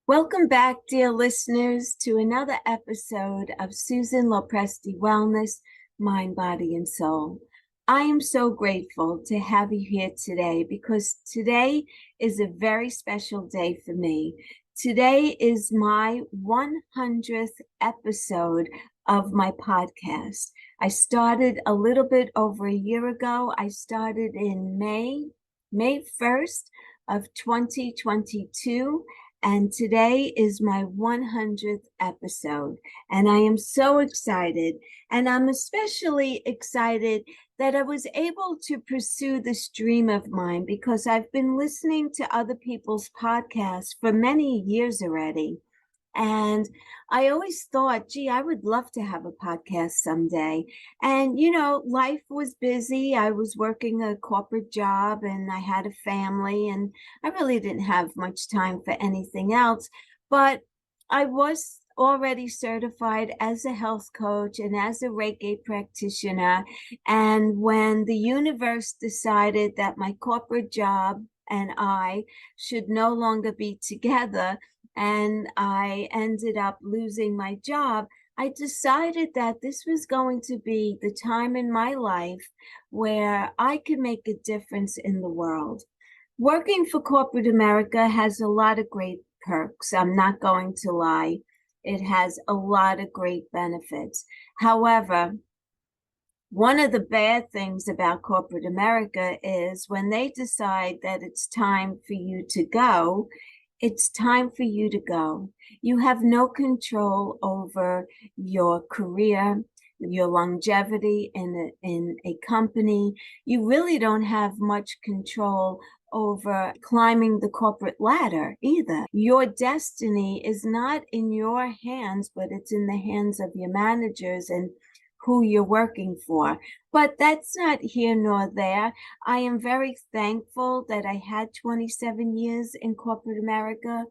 Welcome back, dear listeners, to another episode of Susan Lopresti Wellness, Mind, Body, and Soul. I am so grateful to have you here today because today is a very special day for me. Today is my 100th episode of my podcast. I started a little bit over a year ago. I started in May 1st of 2022. And today is my 100th episode, and I am so excited. And I'm especially excited that I was able to pursue this dream of mine because I've been listening to other people's podcasts for many years already. And I always thought, gee, I would love to have a podcast someday. And, life was busy. I was working a corporate job and I had a family, and I really didn't have much time for anything else. But I was already certified as a health coach and as a Reiki practitioner. And when the universe decided that my corporate job and I should no longer be together, and I ended up losing my job, I decided that this was going to be the time in my life where I could make a difference in the world. Working for corporate America has a lot of great perks. I'm not going to lie. It has a lot of great benefits. However, one of the bad things about corporate America is when they decide that it's time for you to go, it's time for you to go. You have no control over your career, your longevity in a company. You really don't have much control over climbing the corporate ladder either. Your destiny is not in your hands, but it's in the hands of your managers and who you're working for. But that's not here nor there. I am very thankful that I had 27 years in corporate America.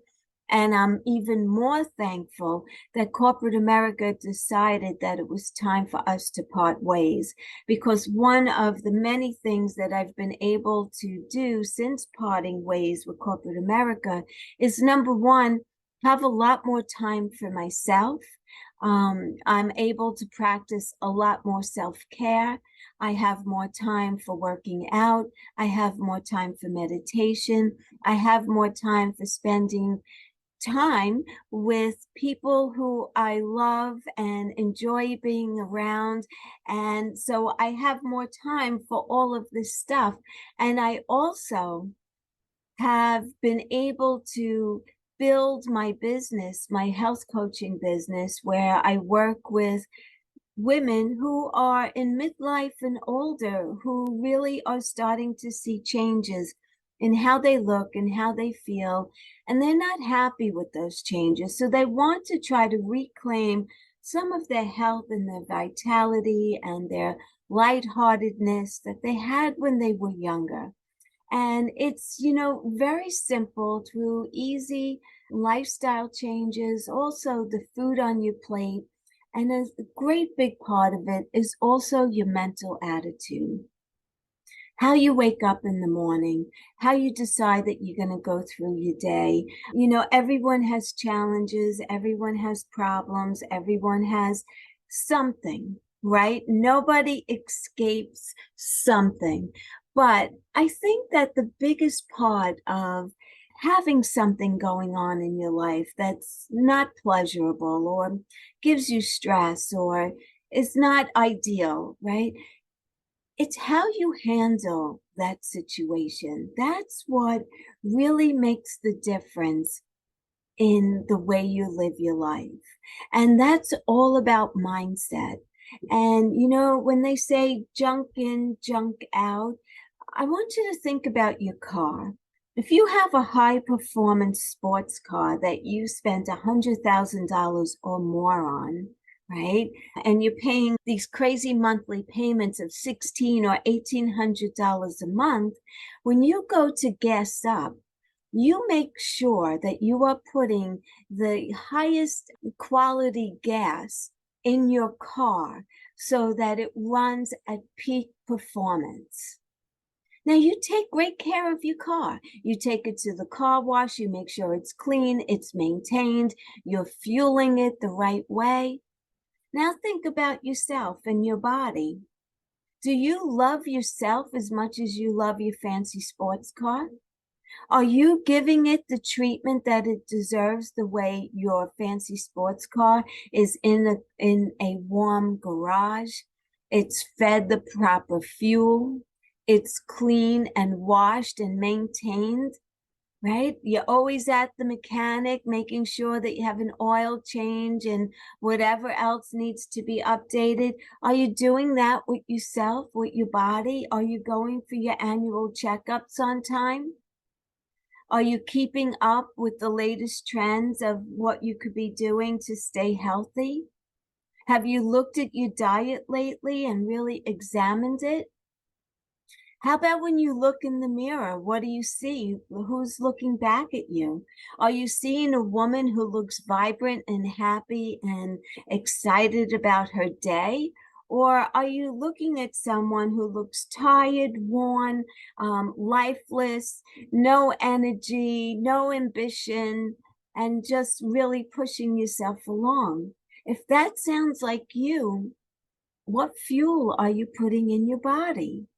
And I'm even more thankful that corporate America decided that it was time for us to part ways. Because one of the many things that I've been able to do since parting ways with corporate America is, number one, have a lot more time for myself. I'm able to practice a lot more self-care. I have more time for working out. I have more time for meditation. I have more time for spending time with people who I love and enjoy being around. And so I have more time for all of this stuff. And I also have been able to build my business, my health coaching business, where I work with women who are in midlife and older, who really are starting to see changes in how they look and how they feel, and they're not happy with those changes. So they want to try to reclaim some of their health and their vitality and their lightheartedness that they had when they were younger. And it's, very simple through easy lifestyle changes, also the food on your plate. And a great big part of it is also your mental attitude. How you wake up in the morning, how you decide that you're going to go through your day. Everyone has challenges, everyone has problems, everyone has something, right? Nobody escapes something. But I think that the biggest part of having something going on in your life that's not pleasurable or gives you stress or is not ideal, right? It's how you handle that situation. That's what really makes the difference in the way you live your life. And that's all about mindset. And, when they say junk in, junk out, I want you to think about your car. If you have a high performance sports car that you spent $100,000 or more on, right? And you're paying these crazy monthly payments of $1,600 or $1,800 a month, when you go to gas up, you make sure that you are putting the highest quality gas in your car so that it runs at peak performance. Now, you take great care of your car. You take it to the car wash, you make sure it's clean, it's maintained, you're fueling it the right way. Now, think about yourself and your body. Do you love yourself as much as you love your fancy sports car? Are you giving it the treatment that it deserves the way your fancy sports car is in a warm garage? It's fed the proper fuel. It's clean and washed and maintained, right? You're always at the mechanic, making sure that you have an oil change and whatever else needs to be updated. Are you doing that with yourself, with your body? Are you going for your annual checkups on time? Are you keeping up with the latest trends of what you could be doing to stay healthy? Have you looked at your diet lately and really examined it? How about when you look in the mirror? What do you see? Who's looking back at you? Are you seeing a woman who looks vibrant and happy and excited about her day? Or are you looking at someone who looks tired, worn, lifeless, no energy, no ambition, and just really pushing yourself along? If that sounds like you, what fuel are you putting in your body?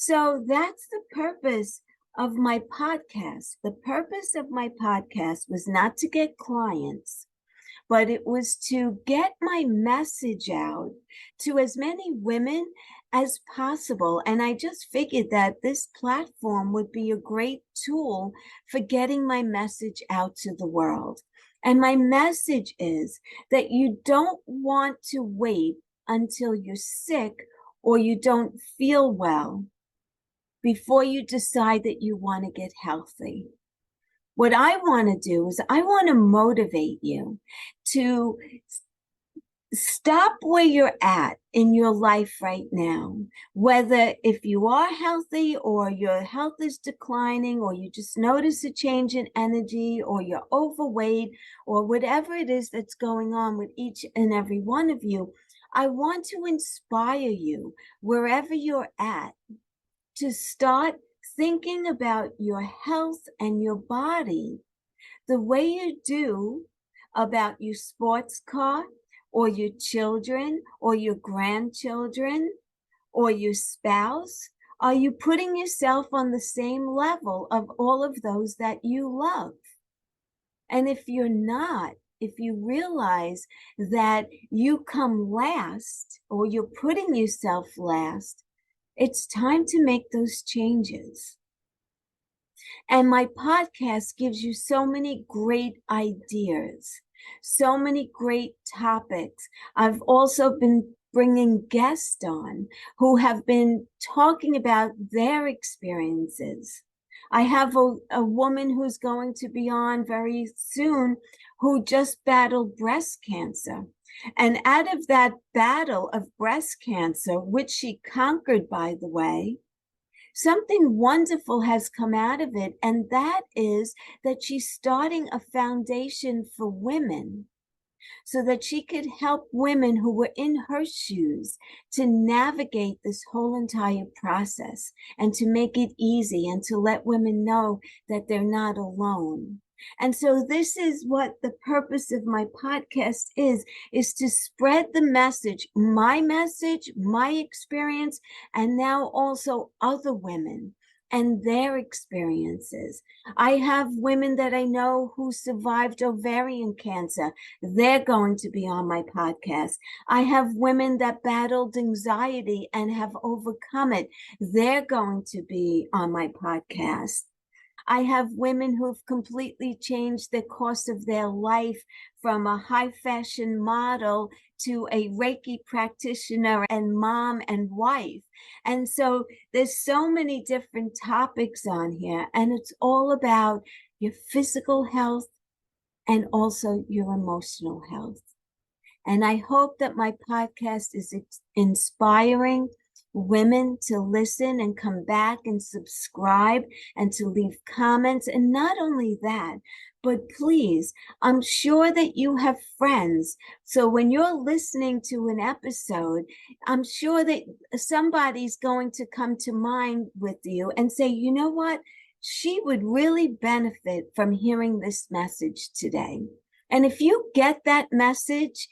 So that's the purpose of my podcast. The purpose of my podcast was not to get clients, but it was to get my message out to as many women as possible. And I just figured that this platform would be a great tool for getting my message out to the world. And my message is that you don't want to wait until you're sick or you don't feel well before you decide that you want to get healthy. What I want to do is I want to motivate you to stop where you're at in your life right now, whether if you are healthy or your health is declining or you just notice a change in energy or you're overweight or whatever it is that's going on with each and every one of you. I want to inspire you wherever you're at to start thinking about your health and your body the way you do about your sports car or your children or your grandchildren or your spouse. Are you putting yourself on the same level of all of those that you love? And if you're not, if you realize that you come last or you're putting yourself last, it's time to make those changes. And my podcast gives you so many great ideas, so many great topics. I've also been bringing guests on who have been talking about their experiences. I have a woman who's going to be on very soon who just battled breast cancer. And out of that battle of breast cancer, which she conquered, by the way, something wonderful has come out of it. And that is that she's starting a foundation for women so that she could help women who were in her shoes to navigate this whole entire process and to make it easy and to let women know that they're not alone. And so this is what the purpose of my podcast is to spread the message, my experience, and now also other women and their experiences. I have women that I know who survived ovarian cancer. They're going to be on my podcast. I have women that battled anxiety and have overcome it. They're going to be on my podcast. I have women who've completely changed the course of their life from a high fashion model to a Reiki practitioner and mom and wife. And so there's so many different topics on here, and it's all about your physical health and also your emotional health. And I hope that my podcast is inspiring women to listen and come back and subscribe and to leave comments. And not only that, But please, I'm sure that you have friends. So when you're listening to an episode, I'm sure that somebody's going to come to mind with you and say, you know what? She would really benefit from hearing this message today. And if you get that message,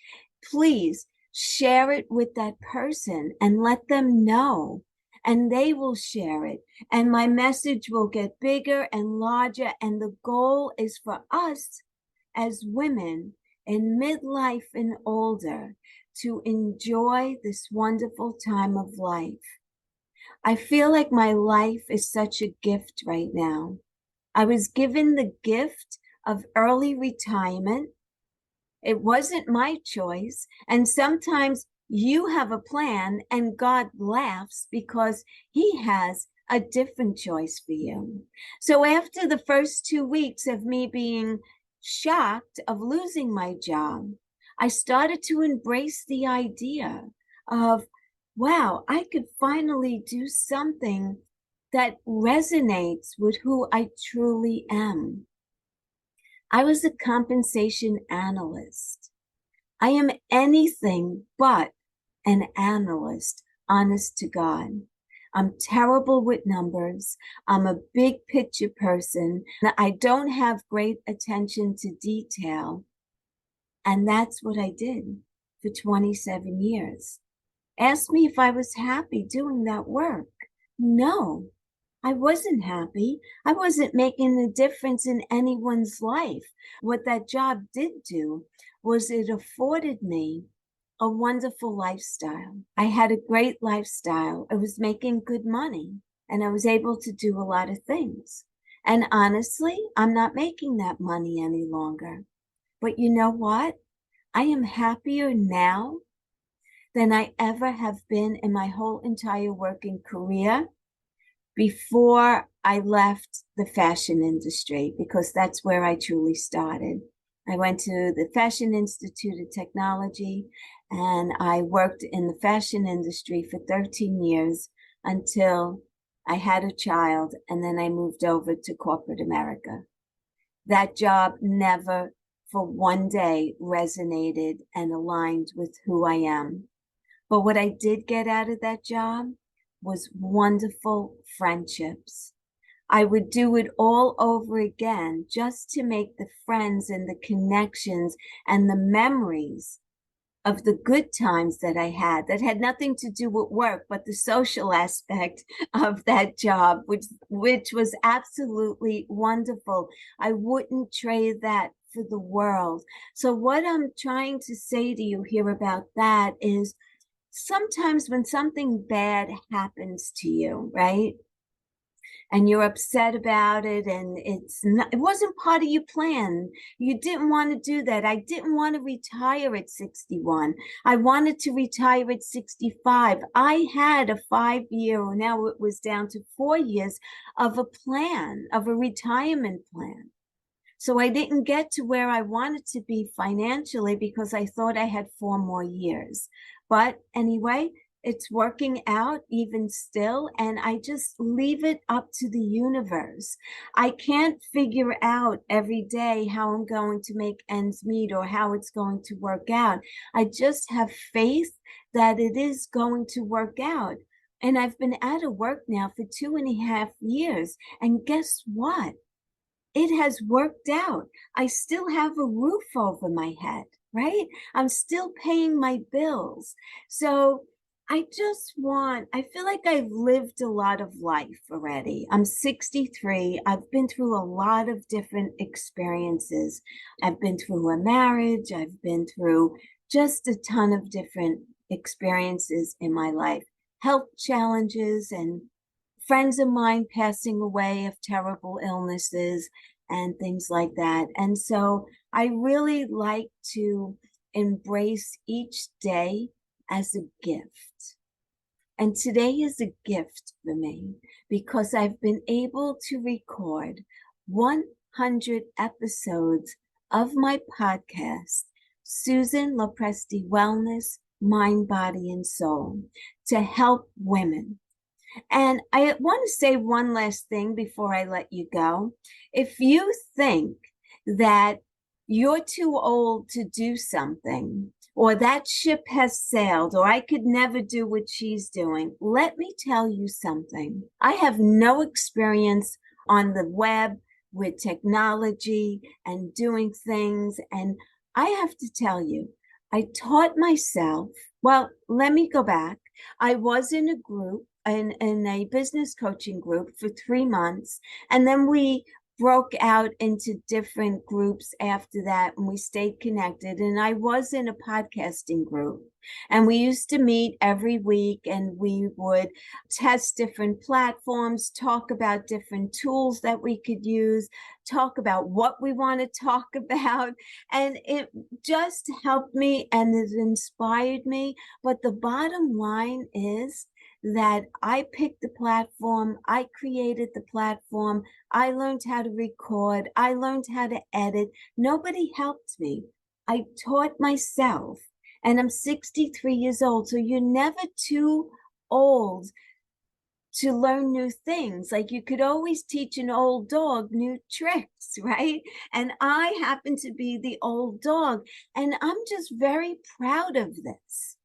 please share it with that person and let them know, and they will share it. And my message will get bigger and larger. And the goal is for us as women in midlife and older to enjoy this wonderful time of life. I feel like my life is such a gift right now. I was given the gift of early retirement. It wasn't my choice. And sometimes you have a plan and God laughs because he has a different choice for you. So after the first 2 weeks of me being shocked of losing my job, I started to embrace the idea of, wow, I could finally do something that resonates with who I truly am. I was a compensation analyst. I am anything but an analyst, honest to God. I'm terrible with numbers. I'm a big picture person. I don't have great attention to detail. And that's what I did for 27 years. Ask me if I was happy doing that work. No, I wasn't happy. I wasn't making a difference in anyone's life. What that job did do was it afforded me a wonderful lifestyle. I had a great lifestyle. I was making good money and I was able to do a lot of things. And honestly, I'm not making that money any longer. But you know what? I am happier now than I ever have been in my whole entire working career before I left the fashion industry, because that's where I truly started. I went to the Fashion Institute of Technology and I worked in the fashion industry for 13 years until I had a child, and then I moved over to corporate America. That job never for one day resonated and aligned with who I am. But what I did get out of that job was wonderful friendships. I would do it all over again just to make the friends and the connections and the memories of the good times that I had that had nothing to do with work, but the social aspect of that job, which was absolutely wonderful. I wouldn't trade that for the world. So what I'm trying to say to you here about that is, sometimes when something bad happens to you, right? And you're upset about it, and it wasn't part of your plan. You didn't want to do that. I didn't want to retire at 61. I wanted to retire at 65. I had a 5-year, or now it was down to 4 years of a plan, of a retirement plan. So I didn't get to where I wanted to be financially because I thought I had 4 more years. But anyway, it's working out even still, and I just leave it up to the universe. I can't figure out every day how I'm going to make ends meet or how it's going to work out. I just have faith that it is going to work out. And I've been out of work now for 2.5 years. And guess what? It has worked out. I still have a roof over my head, right? I'm still paying my bills. So I feel like I've lived a lot of life already. I'm 63. I've been through a lot of different experiences. I've been through a marriage. I've been through just a ton of different experiences in my life, health challenges, and friends of mine passing away of terrible illnesses and things like that. And so I really like to embrace each day as a gift. And today is a gift for me because I've been able to record 100 episodes of my podcast, Susan Lopresti Wellness, Mind, Body, and Soul, to help women. And I want to say one last thing before I let you go. If you think that you're too old to do something, or that ship has sailed, or I could never do what she's doing. Let me tell you something. I have no experience on the web with technology and doing things. And I have to tell you, I taught myself. Well, let me go back. I was in a group, in a business coaching group for 3 months. And then we broke out into different groups after that, and we stayed connected. And I was in a podcasting group, and we used to meet every week, and we would test different platforms, talk about different tools that we could use, talk about what we want to talk about. And it just helped me and it inspired me. But the bottom line is that I picked the platform, I created the platform, I learned how to record, I learned how to edit. Nobody helped me. I taught myself, and I'm 63 years old. So you're never too old to learn new things. Like you could always teach an old dog new tricks, right? And I happen to be the old dog, and I'm just very proud of this,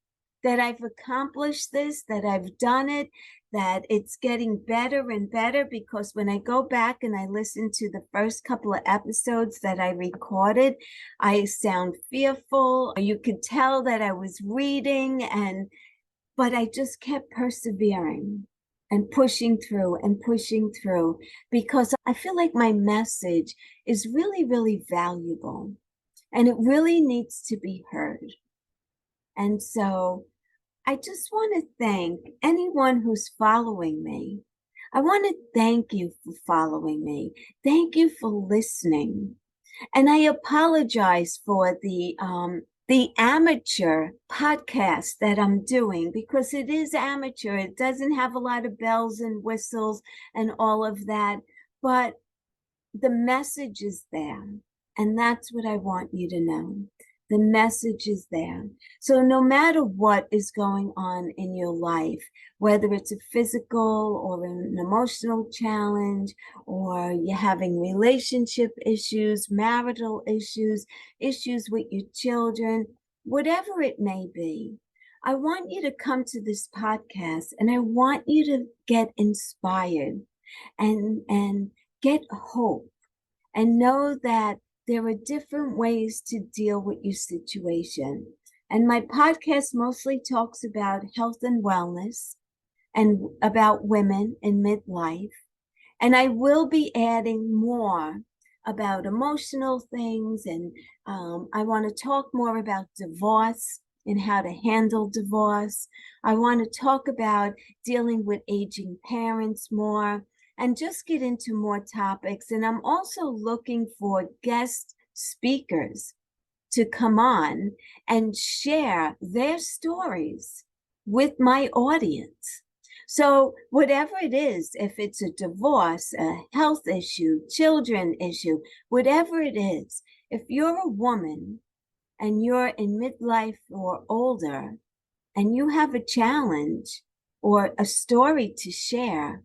that I've accomplished this, that I've done it, that it's getting better and better. Because when I go back and I listen to the first couple of episodes that I recorded, I sound fearful. You could tell that I was reading, but I just kept persevering and pushing through, because I feel like my message is really, really valuable, and it really needs to be heard. And so I just want to thank anyone who's following me. I want to thank you for following me. Thank you for listening. And I apologize for the amateur podcast that I'm doing, because it is amateur. It doesn't have a lot of bells and whistles and all of that, but the message is there. And that's what I want you to know. The message is there. So no matter what is going on in your life, whether it's a physical or an emotional challenge, or you're having relationship issues, marital issues, issues with your children, whatever it may be, I want you to come to this podcast, and I want you to get inspired and get hope, and know that there are different ways to deal with your situation. And my podcast mostly talks about health and wellness and about women in midlife. And I will be adding more about emotional things. And I want to talk more about divorce and how to handle divorce. I want to talk about dealing with aging parents more, and just get into more topics. And I'm also looking for guest speakers to come on and share their stories with my audience. So whatever it is, if it's a divorce, a health issue, children issue, whatever it is, if you're a woman and you're in midlife or older, and you have a challenge or a story to share,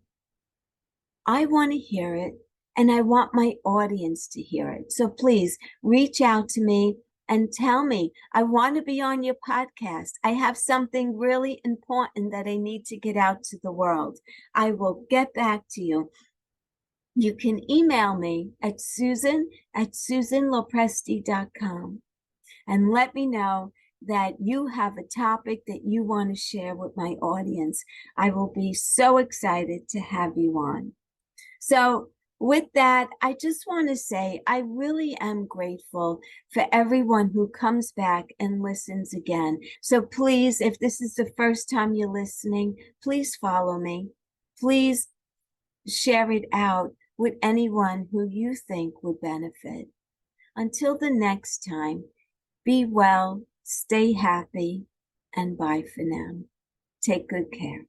I want to hear it, and I want my audience to hear it. So please reach out to me and tell me, I want to be on your podcast. I have something really important that I need to get out to the world. I will get back to you. You can email me at susan@susanlopresti.com and let me know that you have a topic that you want to share with my audience. I will be so excited to have you on. So with that, I just want to say I really am grateful for everyone who comes back and listens again. So please, if this is the first time you're listening, please follow me. Please share it out with anyone who you think would benefit. Until the next time, be well, stay happy, and bye for now. Take good care.